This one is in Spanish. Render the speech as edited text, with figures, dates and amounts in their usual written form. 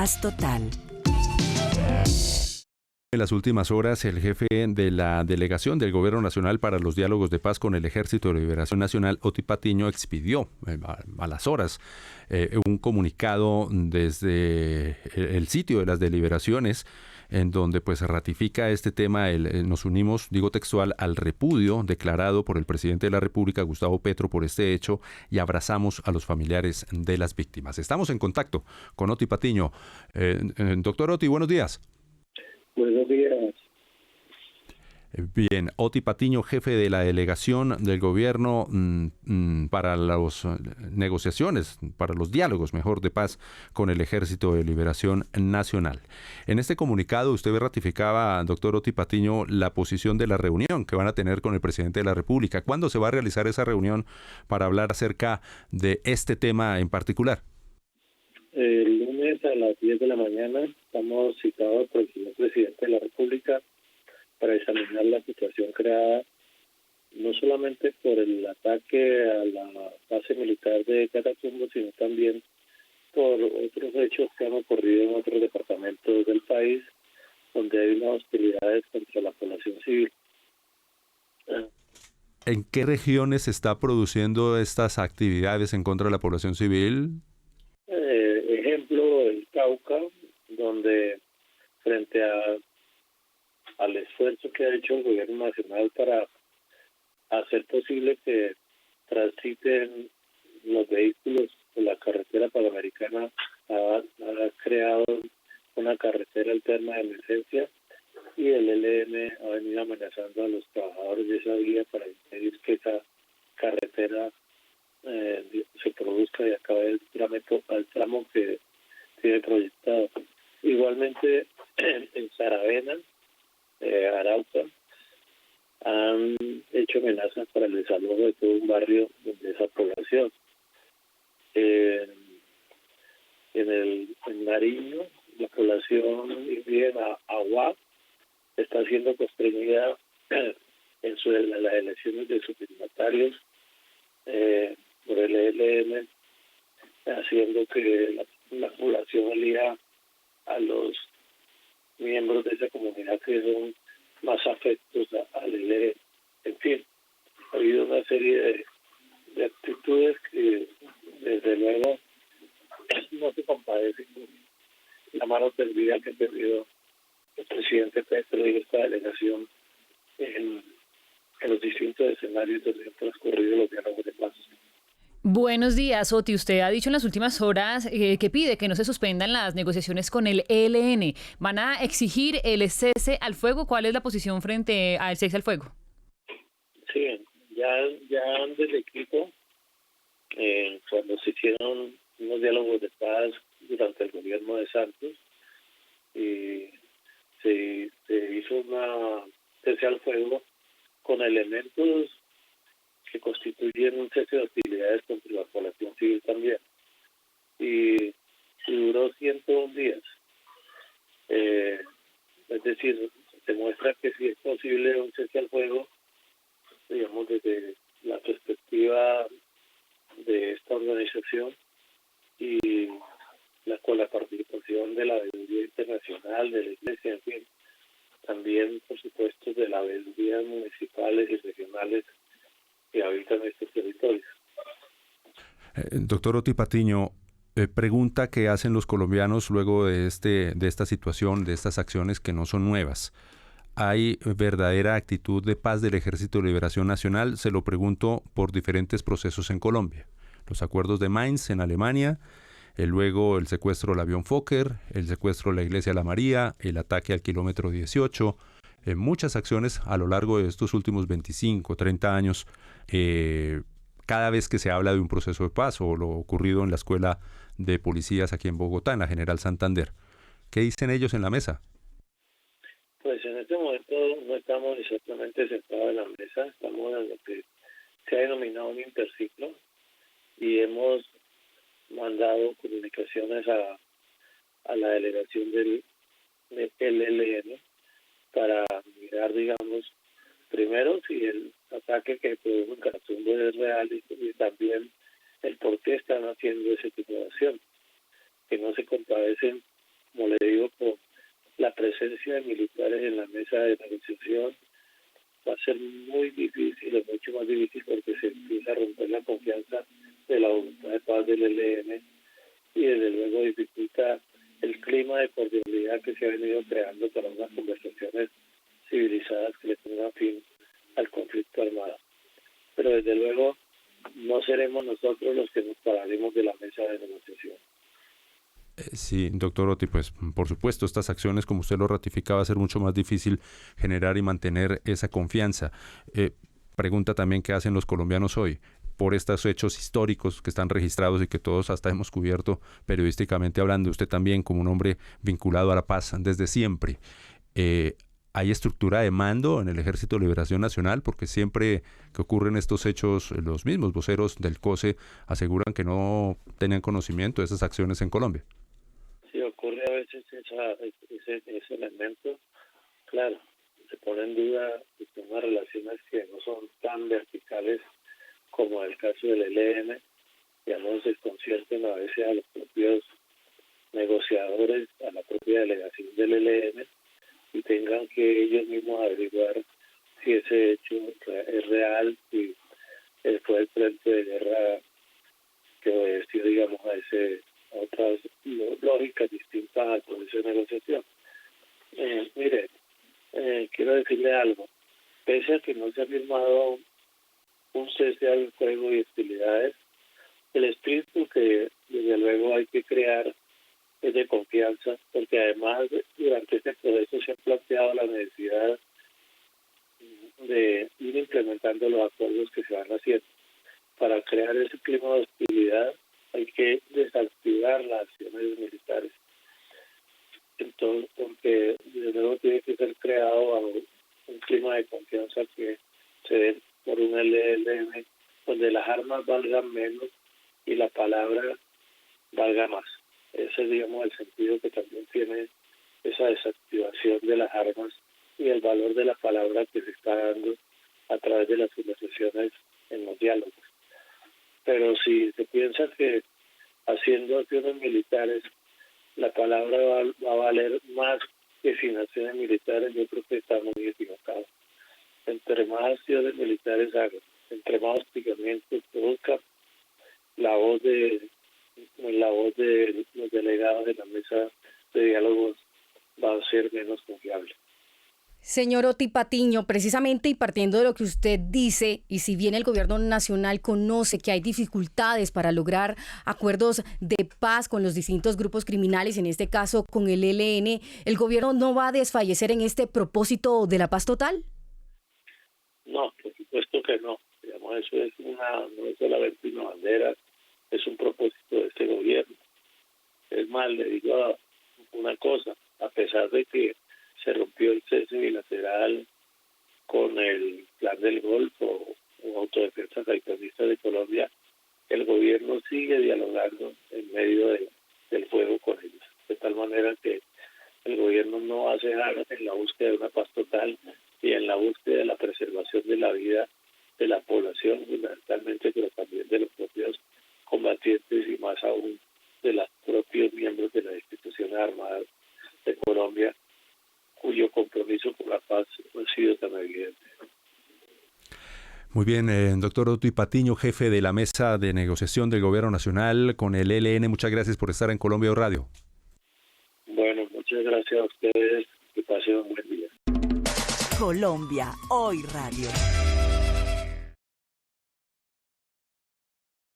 Paz total. En las últimas horas, el jefe de la delegación del Gobierno Nacional para los Diálogos de Paz con el Ejército de Liberación Nacional, Oti Patiño, expidió a las horas un comunicado desde el sitio de las deliberaciones, en donde pues ratifica este tema. Nos unimos, digo textual, al repudio declarado por el presidente de la República, Gustavo Petro, por este hecho, y abrazamos a los familiares de las víctimas. Estamos en contacto con Oti Patiño. Doctor Oti, buenos días. Buenos días. Bien, Oti Patiño, jefe de la delegación del gobierno para las negociaciones, para los diálogos, mejor, de paz con el Ejército de Liberación Nacional. En este comunicado usted ratificaba, doctor Oti Patiño, la posición de la reunión que van a tener con el presidente de la República. ¿Cuándo se va a realizar esa reunión para hablar acerca de este tema en particular? El lunes a las 10 de la mañana estamos citados por el señor presidente de la República para examinar la situación creada no solamente por el ataque a la base militar de Catatumbo, sino también por otros hechos que han ocurrido en otros departamentos del país donde hay unas hostilidades contra la población civil. ¿En qué regiones se está produciendo estas actividades en contra de la población civil? Ejemplo, el Cauca, donde frente al esfuerzo que ha hecho el gobierno nacional para hacer posible que transiten los vehículos por la carretera panamericana, ha creado una carretera alterna de emergencia, y el ELN ha venido amenazando a los trabajadores de esa vía para impedir que esa carretera se produzca y acabe el tramo que tiene proyectado. Igualmente en Saravena, Arauca, han hecho amenazas para el desalojo de todo un barrio de esa población. En Nariño, la población indígena Aguá está siendo constreñida en las elecciones de sus dignatarios por el ELN, haciendo que la población elija a los miembros de esa comunidad que son más afectos al ELN. En fin, ha habido una serie de actitudes que desde luego no se compadecen con la mano tendida que ha tenido el presidente Petro y esta delegación en los distintos escenarios donde han transcurrido los diálogos de paz. Buenos días, Oti. Usted ha dicho en las últimas horas que pide que no se suspendan las negociaciones con el ELN. ¿Van a exigir el cese al fuego? ¿Cuál es la posición frente al cese al fuego? Sí, ya desde Quito, cuando se hicieron unos diálogos de paz durante el gobierno de Santos, y se hizo una cese al fuego con elementos que constituyen un cese de hostilidades contra la población civil también. Y duró 101 días. Es decir, se muestra que sí es posible un cese al fuego, digamos, desde la perspectiva de esta organización y con la participación de la veeduría internacional, de la Iglesia, en fin, también, por supuesto, de las veedurías municipales y regionales que habitan estos territorios. Doctor Oti Patiño, pregunta que hacen los colombianos luego de esta situación, de estas acciones que no son nuevas. ¿Hay verdadera actitud de paz del Ejército de Liberación Nacional? Se lo pregunto por diferentes procesos en Colombia. Los acuerdos de Mainz en Alemania, luego el secuestro del avión Fokker, el secuestro de la Iglesia de la María, el ataque al kilómetro 18, muchas acciones a lo largo de estos últimos 25, 30 años, cada vez que se habla de un proceso de paz, o lo ocurrido en la Escuela de Policías aquí en Bogotá, en la General Santander. ¿Qué dicen ellos en la mesa? Pues en este momento no estamos exactamente sentados en la mesa, estamos en lo que se ha denominado un interciclo y hemos mandado comunicaciones a la delegación del ELN para mirar, digamos, primero si el ataque que produjo en Catatumbo es real y también el por qué están haciendo ese tipo de acción, que no se compadecen voluntad de paz del ELN y desde luego dificulta el clima de cordialidad que se ha venido creando para unas conversaciones civilizadas que le pongan fin al conflicto armado. Pero desde luego no seremos nosotros los que nos pararemos de la mesa de negociación. Sí, doctor Otti, pues por supuesto, estas acciones, como usted lo ratificaba, va a ser mucho más difícil generar y mantener esa confianza. Pregunta también qué hacen los colombianos hoy por estos hechos históricos que están registrados y que todos hasta hemos cubierto periodísticamente hablando. Usted también como un hombre vinculado a la paz desde siempre. ¿Hay estructura de mando en el Ejército de Liberación Nacional? Porque siempre que ocurren estos hechos, los mismos voceros del COSE aseguran que no tenían conocimiento de esas acciones en Colombia. Sí, ocurre a veces ese elemento. Claro, se pone en duda unas relaciones que no son tan verticales como el caso del ELN, digamos, desconcierten a veces a los propios negociadores, a la propia delegación del ELN, y tengan que ellos mismos averiguar si ese hecho es real, si fue el frente de guerra que obedeció, digamos, a otras lógicas distintas al proceso de negociación. Mire, quiero decirle algo. Pese a que no se ha firmado un cese al fuego y hostilidades, el espíritu que desde luego hay que crear es de confianza, porque además durante este proceso se ha planteado la necesidad de ir implementando los acuerdos que se van haciendo. Para crear ese clima de hostilidad hay que desactivar las acciones militares. Entonces, porque desde luego tiene que ser creado un clima de confianza que se dé por un ELN donde las armas valgan menos y la palabra valga más. Ese es, digamos, el sentido que también tiene esa desactivación de las armas y el valor de la palabra que se está dando a través de las conversaciones en los diálogos. Pero si se piensa que haciendo acciones militares la palabra va a valer más que sin acciones militares, yo creo que estamos muy equivocados. Entre más acciones militares hagan, entre más hostigamientos produzcan, la voz de los delegados de la mesa de diálogos va a ser menos confiable. Señor Otti Patiño, precisamente y partiendo de lo que usted dice, y si bien el gobierno nacional conoce que hay dificultades para lograr acuerdos de paz con los distintos grupos criminales, en este caso con el ELN, ¿el gobierno no va a desfallecer en este propósito de la paz total? No, por supuesto que no. Digamos, eso no es solamente una bandera, es un propósito de este gobierno. Es más, le digo una cosa, a pesar de que se rompió el cese bilateral con el Plan del Golfo o Autodefensa Taipanista de Colombia, el gobierno sigue dialogando en medio del fuego con ellos. De tal manera que el gobierno no va a cejar en la búsqueda de una paz total y en la búsqueda de la preservación de la vida de la población, fundamentalmente, pero también de los propios combatientes y más aún de los propios miembros de las instituciones armadas de Colombia, cuyo compromiso con la paz ha sido tan evidente. Muy bien, doctor Otti Patiño, jefe de la mesa de negociación del Gobierno Nacional con el ELN, muchas gracias por estar en Colombia Hoy Radio. Bueno, muchas gracias a ustedes, que pasen un buen día. Colombia Hoy Radio.